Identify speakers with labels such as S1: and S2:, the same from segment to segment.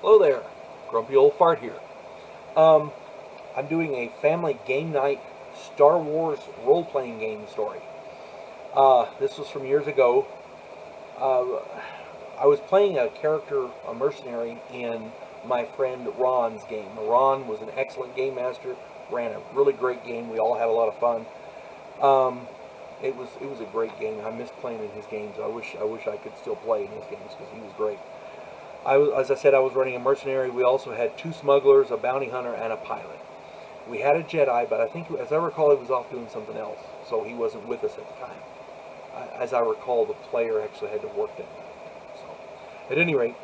S1: Hello there, Grumpy Old Fart here. Um, I'm doing a family game night Star Wars role-playing game story. This was from years ago. Uh, I was playing a character, a mercenary, in my friend Ron's game. Ron was an excellent game master, ran a really great game. We all had a lot of fun. Um, it was a great game. I miss playing in his games. I wish I could still play in his games because he was great. As I said, I was running a mercenary. We also had two smugglers, a bounty hunter, and a pilot. We had a Jedi, but I think, as I recall, he was off doing something else, so he wasn't with us at the time. As I recall, the player actually had to work that night. So, at any rate,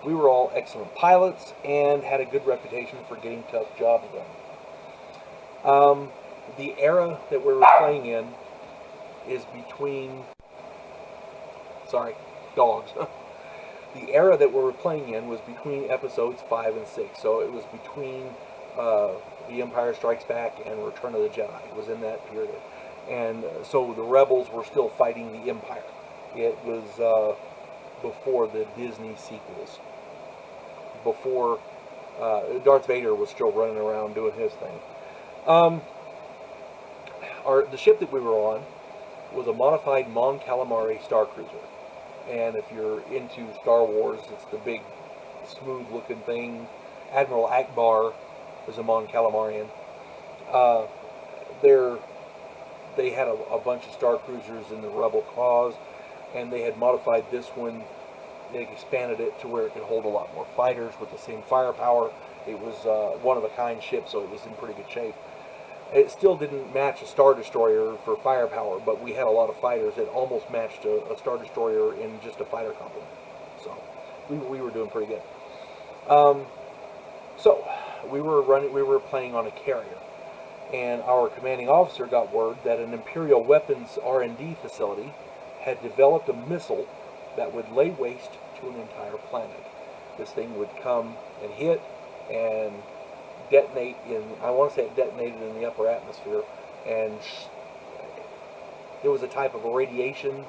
S1: we were all excellent pilots and had a good reputation for getting tough jobs done. The era that we were playing in is between, sorry, dogs. The era that we were playing in was between episodes 5 and 6. So it was between The Empire Strikes Back and Return of the Jedi. It was in that period. And so the rebels were still fighting the Empire. It was before the Disney sequels. Before Darth Vader was still running around doing his thing. Um, the ship that we were on was a modified Mon Calamari Star Cruiser. And if you're into Star Wars, it's the big, smooth-looking thing. Admiral Akbar was a Mon Calamarian. Uh, they had a bunch of Star Cruisers in the Rebel cause, and they had modified this one. They expanded it to where it could hold a lot more fighters with the same firepower. It was one-of-a-kind ship, so it was in pretty good shape. It still didn't match a Star Destroyer for firepower, but we had a lot of fighters. It almost matched a Star Destroyer in just a fighter complement. So we were doing pretty good. So we were playing on a carrier, and our commanding officer got word that an Imperial weapons R&D facility had developed a missile that would lay waste to an entire planet. This thing would come and hit and detonate I want to say it detonated in the upper atmosphere, and it was a type of radiation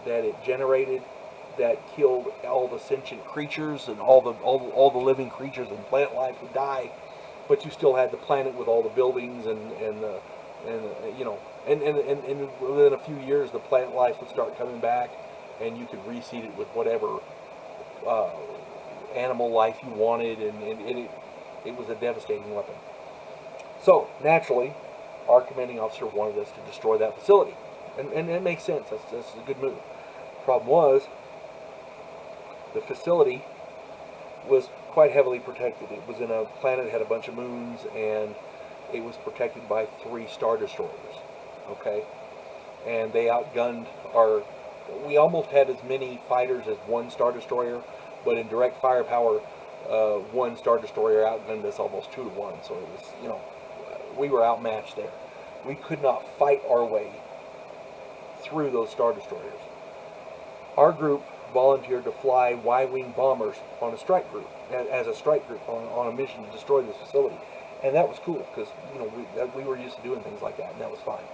S1: that it generated that killed all the sentient creatures, and all the living creatures and plant life would die, but you still had the planet with all the buildings and within a few years the plant life would start coming back, and you could reseed it with whatever animal life you wanted, and it was a devastating weapon. So, naturally, our commanding officer wanted us to destroy that facility. And it makes sense. That's a good move. Problem was, the facility was quite heavily protected. It was in a planet that had a bunch of moons, and it was protected by 3 Star Destroyers. Okay? And they outgunned our... We almost had as many fighters as 1 Star Destroyer, but in direct firepower, 1 Star Destroyer outgunned us almost 2 to 1. So it was, we were outmatched there. We could not fight our way through those Star Destroyers. Our group volunteered to fly Y-wing bombers on a strike group, as a strike group on a mission to destroy this facility, and that was cool because we were used to doing things like that, and that was fine.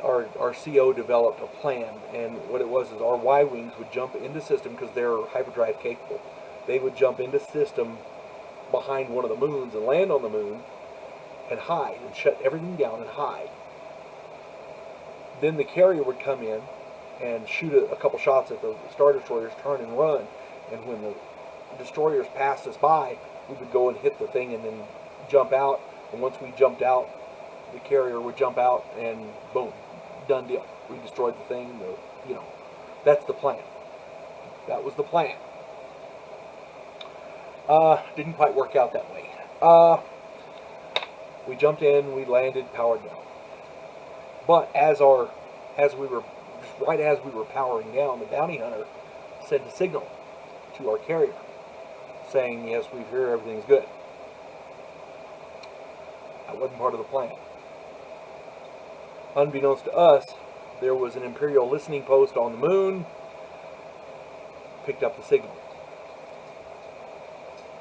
S1: Our CO developed a plan, and what it was is our Y-wings would jump into system because they're hyperdrive capable. They would jump into system behind one of the moons and land on the moon and hide and shut everything down and hide. Then the carrier would come in and shoot a couple shots at the Star Destroyers, turn and run, and when the destroyers passed us by, we would go and hit the thing and then jump out, and once we jumped out, the carrier would jump out, and boom, done deal. We destroyed the thing. That's the plan. That was the plan. Didn't quite work out that way. We jumped in, we landed, powered down. But as we were powering down, the bounty hunter sent a signal to our carrier saying, "Yes, we hear everything's good." That wasn't part of the plan. Unbeknownst to us, there was an Imperial listening post on the moon, picked up the signal,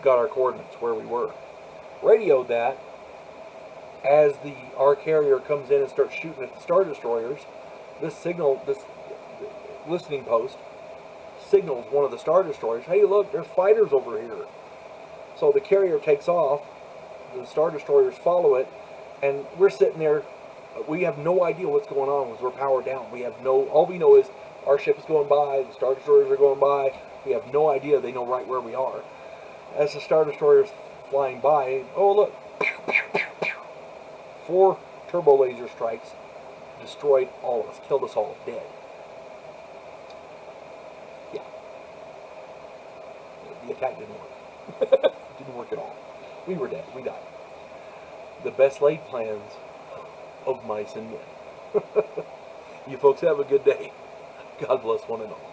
S1: got our coordinates where we were, radioed that. As our carrier comes in and starts shooting at the Star Destroyers, this listening post signals one of the Star Destroyers, hey, look, there's fighters over here. So the carrier takes off, the Star Destroyers follow it, and we're sitting there. We have no idea what's going on because we're powered down. All we know is our ship is going by, the Star Destroyers are going by. We have no idea. They know right where we are. As the Star Destroyers flying by, oh look, 4 turbo laser strikes destroyed all of us, killed us all, dead. Yeah. The attack didn't work. Didn't work at all. We were dead. We died. The best laid plans of mice and men. You folks have a good day. God bless one and all.